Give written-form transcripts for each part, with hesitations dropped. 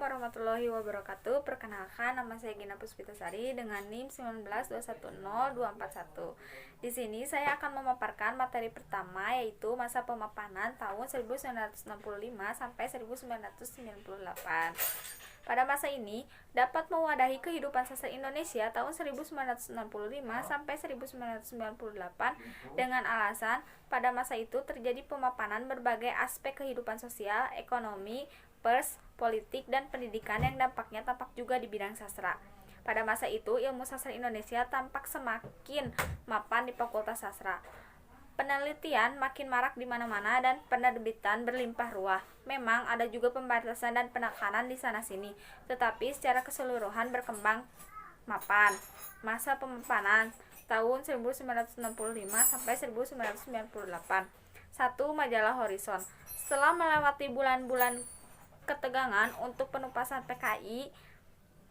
warahmatullahi wabarakatuh. Perkenalkan, nama saya Gina Puspitasari dengan NIM 192102441. Di sini saya akan memaparkan materi pertama, yaitu masa pemapanan tahun 1965 sampai 1998. Pada masa ini dapat mewadahi kehidupan sastra Indonesia tahun 1965 sampai 1998 dengan alasan pada masa itu terjadi pemapanan berbagai aspek kehidupan sosial, ekonomi, pers, politik, dan pendidikan yang dampaknya tampak juga di bidang sastra. Pada masa itu, ilmu sastra Indonesia tampak semakin mapan di Fakultas Sastra. Penelitian makin marak di mana-mana dan penerbitan berlimpah ruah. Memang ada juga pembatasan dan penekanan di sana-sini, tetapi secara keseluruhan berkembang mapan. Masa pemapanan tahun 1965 sampai 1998. 1. Majalah Horizon. Setelah melewati bulan-bulan ketegangan untuk penumpasan PKI,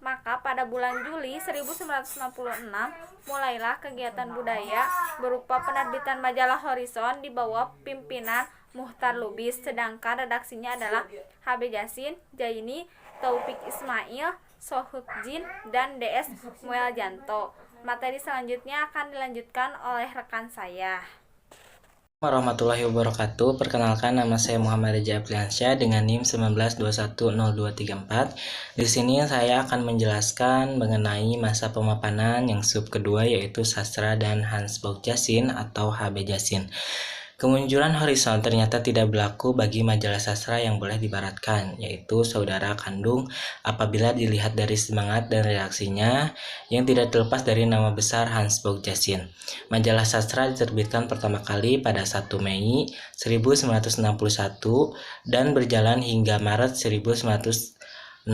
maka pada bulan Juli 1966 mulailah kegiatan budaya berupa penerbitan majalah Horizon di bawah pimpinan Muhtar Lubis, sedangkan redaksinya adalah HB Jasin, Jaini, Taufik Ismail, Sohukjin, dan DS Mueljanto. Materi selanjutnya akan dilanjutkan oleh rekan saya. Warahmatullahi wabarakatuh. Perkenalkan, nama saya Muhammad Reja Apriansyah dengan NIM 1921024. Di sini saya akan menjelaskan mengenai masa pemapanan yang sub kedua, yaitu sastra dan Hans Bogjassin atau HB Jasin. Kemunculan Horizon ternyata tidak berlaku bagi majalah sastra yang boleh dibaratkan, yaitu saudara kandung apabila dilihat dari semangat dan reaksinya yang tidak terlepas dari nama besar Hans Bogjassin. Majalah sastra diterbitkan pertama kali pada 1 Mei 1961 dan berjalan hingga Maret 1964.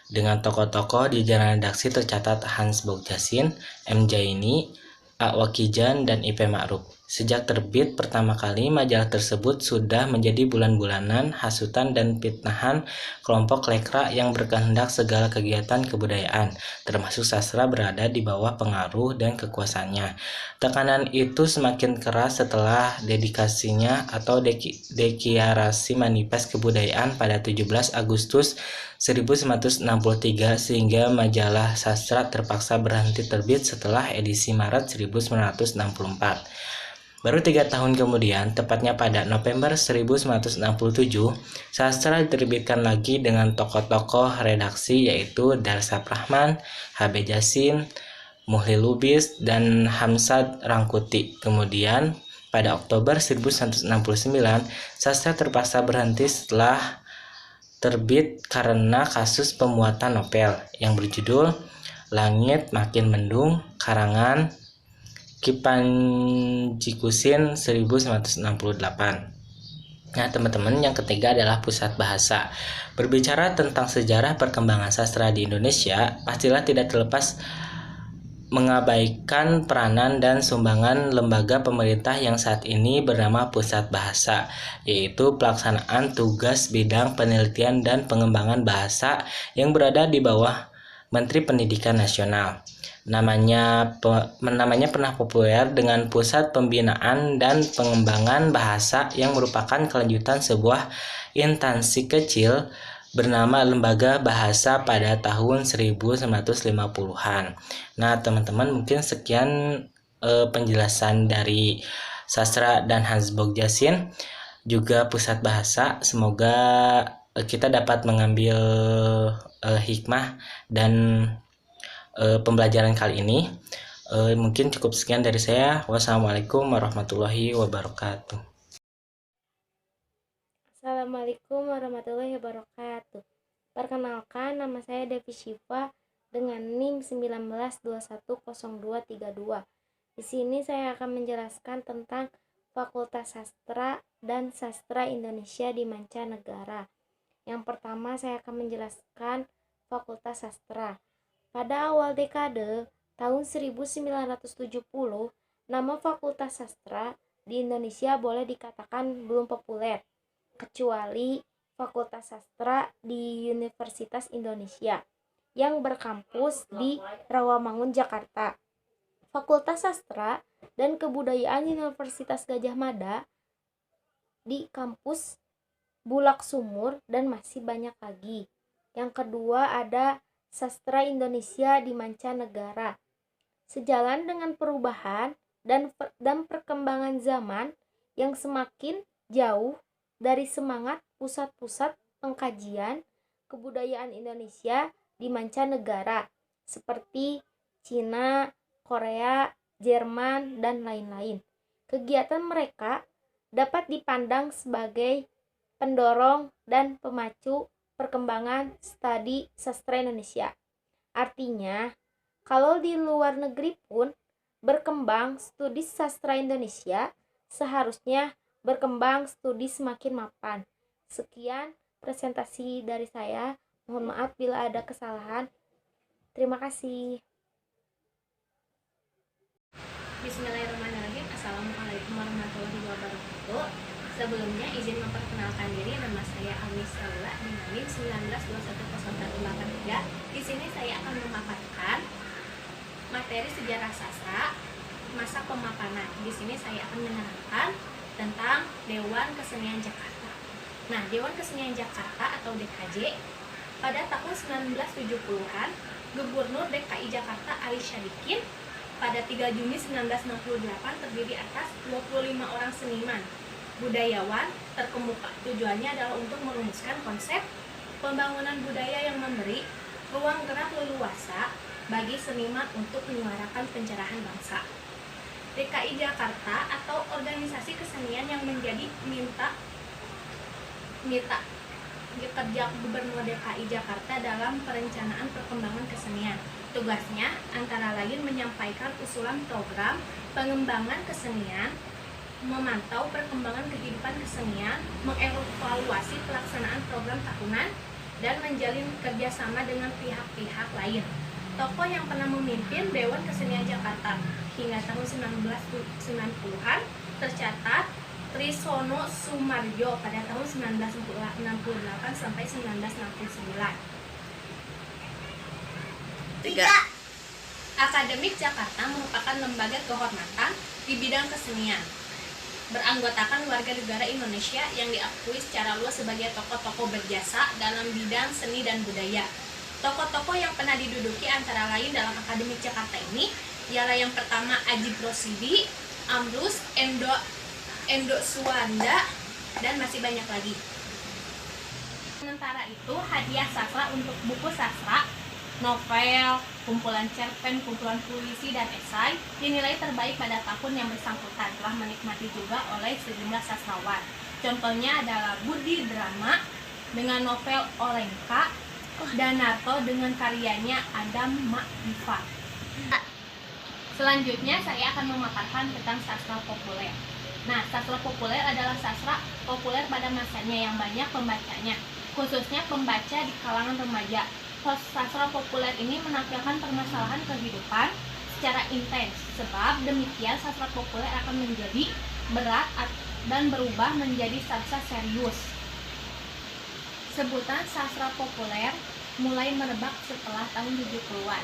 Dengan tokoh-tokoh di jajaran redaksi tercatat Hans Bogjassin, M. Jaini, A. Wakijan, dan IP Ma'ruf. Sejak terbit pertama kali, majalah tersebut sudah menjadi bulan-bulanan hasutan dan fitnahan kelompok lekra yang berkehendak segala kegiatan kebudayaan, termasuk sastra, berada di bawah pengaruh dan kekuasaannya. Tekanan itu semakin keras setelah dedikasinya atau deklarasi manifest kebudayaan pada 17 Agustus 1963, sehingga majalah sastra terpaksa berhenti terbit setelah edisi Maret 1964. Baru 3 tahun kemudian, tepatnya pada November 1967, sastra diterbitkan lagi dengan tokoh-tokoh redaksi yaitu Darsap Rahman, HB Jasin, Muhli Lubis, dan Hamzat Rangkuti. Kemudian, pada Oktober 1969, sastra terpaksa berhenti setelah terbit karena kasus pemuatan novel yang berjudul Langit Makin Mendung, karangan Kipanjikusin 1968. Nah, teman-teman, yang ketiga adalah pusat bahasa. Berbicara tentang sejarah perkembangan sastra di Indonesia, pastilah tidak terlepas mengabaikan peranan dan sumbangan lembaga pemerintah yang saat ini bernama Pusat Bahasa, yaitu pelaksanaan tugas bidang penelitian dan pengembangan bahasa yang berada di bawah Menteri Pendidikan Nasional. Namanya pernah populer dengan Pusat Pembinaan dan Pengembangan Bahasa yang merupakan kelanjutan sebuah instansi kecil bernama Lembaga Bahasa pada tahun 1950-an. Nah, teman-teman, mungkin sekian penjelasan dari sastra dan Hans Bogjassin, juga Pusat Bahasa. Semoga kita dapat mengambil hikmah dan pembelajaran kali ini. Mungkin cukup sekian dari saya. Wassalamualaikum warahmatullahi wabarakatuh. Assalamualaikum warahmatullahi wabarakatuh. Perkenalkan, nama saya Devi Syifa dengan NIM 192102332. Di sini saya akan menjelaskan tentang Fakultas Sastra dan Sastra Indonesia di Mancanegara. Yang pertama, saya akan menjelaskan Fakultas Sastra. Pada awal dekade tahun 1970, nama Fakultas Sastra di Indonesia boleh dikatakan belum populer, kecuali Fakultas Sastra di Universitas Indonesia yang berkampus di Rawamangun, Jakarta. Fakultas Sastra dan Kebudayaan Universitas Gadjah Mada di kampus Bulak Sumur, dan masih banyak lagi. Yang kedua ada sastra Indonesia di mancanegara. Sejalan dengan perubahan dan perkembangan zaman yang semakin jauh dari semangat pusat-pusat pengkajian kebudayaan Indonesia di mancanegara seperti Cina, Korea, Jerman, dan lain-lain. Kegiatan mereka dapat dipandang sebagai pendorong dan pemacu perkembangan studi sastra Indonesia. Artinya, kalau di luar negeri pun berkembang studi sastra Indonesia, seharusnya berkembang studi semakin mapan. Sekian presentasi dari saya. Mohon maaf bila ada kesalahan. Terima kasih. Bismillahirrahmanirrahim. Assalamualaikum warahmatullahi wabarakatuh. Sebelumnya izin memperkenalkan diri, nama saya Amis Saula dengan NIM 19210183. Di sini saya akan memaparkan materi sejarah sastra masa pemapanan. Di sini saya akan menerangkan tentang Dewan Kesenian Jakarta. Nah, Dewan Kesenian Jakarta atau DKJ pada tahun 1970-an, Gubernur DKI Jakarta Ali Sadikin pada 3 Juni 1968 terdiri atas 25 orang seniman budayawan terkemuka. Tujuannya adalah untuk merumuskan konsep pembangunan budaya yang memberi ruang gerak leluasa bagi seniman untuk menyuarakan pencerahan bangsa. DKI Jakarta atau organisasi kesenian yang menjadi mitra kerja Gubernur DKI Jakarta dalam perencanaan perkembangan kesenian. Tugasnya antara lain menyampaikan usulan program pengembangan kesenian, memantau perkembangan kehidupan kesenian, mengevaluasi pelaksanaan program tahunan, dan menjalin kerjasama dengan pihak-pihak lain. Tokoh yang pernah memimpin Dewan Kesenian Jakarta hingga tahun 1990-an tercatat Trisono Sumarjo pada tahun 1968 sampai 1969. 3. Akademik Jakarta merupakan lembaga kehormatan di bidang kesenian. Beranggotakan warga negara Indonesia yang diakui secara luas sebagai tokoh-tokoh berjasa dalam bidang seni dan budaya. Tokoh-tokoh yang pernah diduduki antara lain dalam Akademik Jakarta ini ialah yang pertama Ajib Rosidi, Amrus, Endo Suwanda, dan masih banyak lagi. Sementara itu, hadiah sastra untuk buku sastra, novel, kumpulan cerpen, kumpulan puisi, dan esai dinilai terbaik pada tahun yang bersangkutan, telah menikmati juga oleh sejumlah sastrawan. Contohnya adalah Budi Drama dengan novel Olengka, dan Narto dengan karyanya Adam Ma'rifat. Selanjutnya saya akan memaparkan tentang sastra populer. Nah, sastra populer adalah sastra populer pada masanya yang banyak pembacanya, khususnya pembaca di kalangan remaja. Sastra populer ini menampilkan permasalahan kehidupan secara intens. Sebab demikian, sastra populer akan menjadi berat dan berubah menjadi sastra serius. Sebutan sastra populer mulai merebak setelah tahun 70-an.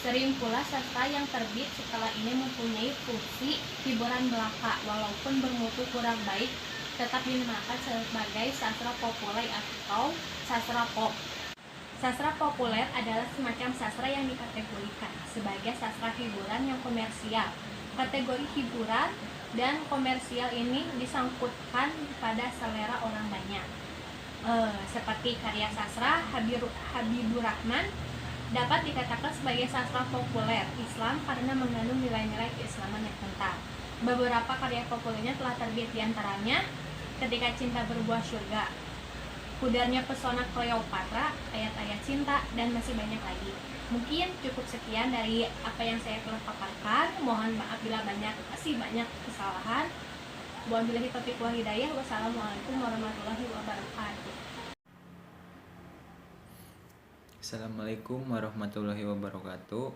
Sering pula sastra yang terbit setelah ini mempunyai fungsi hiburan belaka, walaupun bermutu kurang baik, tetap dinamakan sebagai sastra populer atau sastra pop. Sastra populer adalah semacam sastra yang dikategorikan sebagai sastra hiburan yang komersial. Kategori hiburan dan komersial ini disangkutkan pada selera orang banyak. Seperti karya sastra Habibur Rahman dapat dikatakan sebagai sastra populer Islam karena mengandung nilai-nilai keislaman yang kental. Beberapa karya populernya telah terbit, diantaranya Ketika Cinta Berbuah Surga, Pudarnya Pesona Cleopatra, Ayat-ayat Cinta, dan masih banyak lagi. Mungkin cukup sekian dari apa yang saya telah paparkan. Mohon maaf bila masih banyak kesalahan. Wabillahi taufiq wal hidayah. Wassalamualaikum warahmatullahi wabarakatuh. Assalamualaikum warahmatullahi wabarakatuh.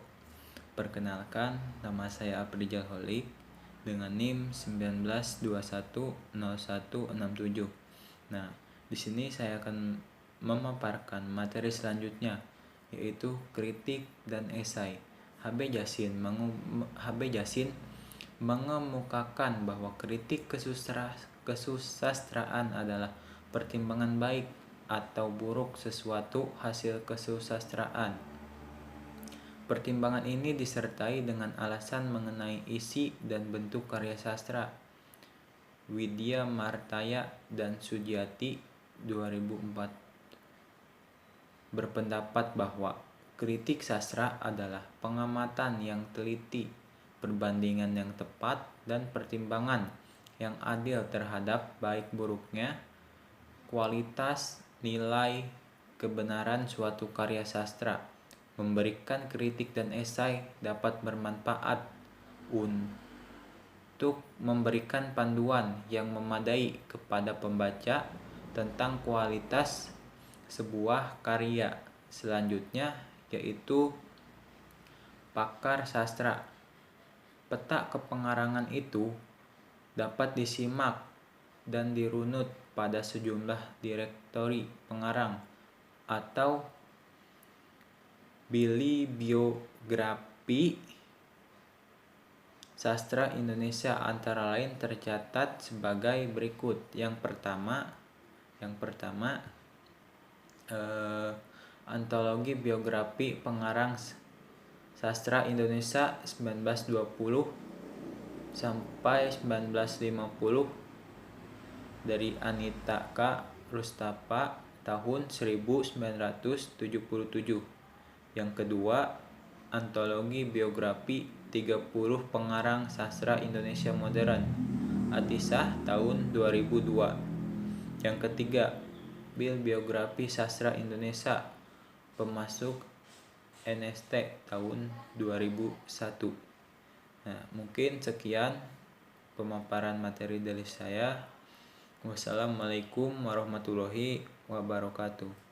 Perkenalkan, nama saya Aprijal Holik dengan NIM 19210167. Nah, di sini saya akan memaparkan materi selanjutnya, yaitu kritik dan esai. HB Jasin mengemukakan bahwa kritik kesusastraan adalah pertimbangan baik atau buruk sesuatu hasil kesusastraan. Pertimbangan ini disertai dengan alasan mengenai isi dan bentuk karya sastra. Widya Martaya dan Sujiati 2004 berpendapat bahwa kritik sastra adalah pengamatan yang teliti, perbandingan yang tepat, dan pertimbangan yang adil terhadap baik buruknya kualitas, nilai, kebenaran suatu karya sastra. Memberikan kritik dan esai dapat bermanfaat untuk memberikan panduan yang memadai kepada pembaca tentang kualitas sebuah karya. Selanjutnya yaitu pakar sastra. Peta kepengarangan itu dapat disimak dan dirunut pada sejumlah direktori pengarang atau bibliografi sastra Indonesia, antara lain tercatat sebagai berikut. Yang pertama Antologi Biografi Pengarang Sastra Indonesia 1920 sampai 1950 dari Anita K. Rustapa tahun 1977. Yang kedua, Antologi Biografi 30 Pengarang Sastra Indonesia Modern, Atisah tahun 2002. Yang ketiga, Biografi Sastra Indonesia, Pemasuk NST tahun 2001. Nah, mungkin sekian pemaparan materi dari saya. Wassalamualaikum warahmatullahi wabarakatuh.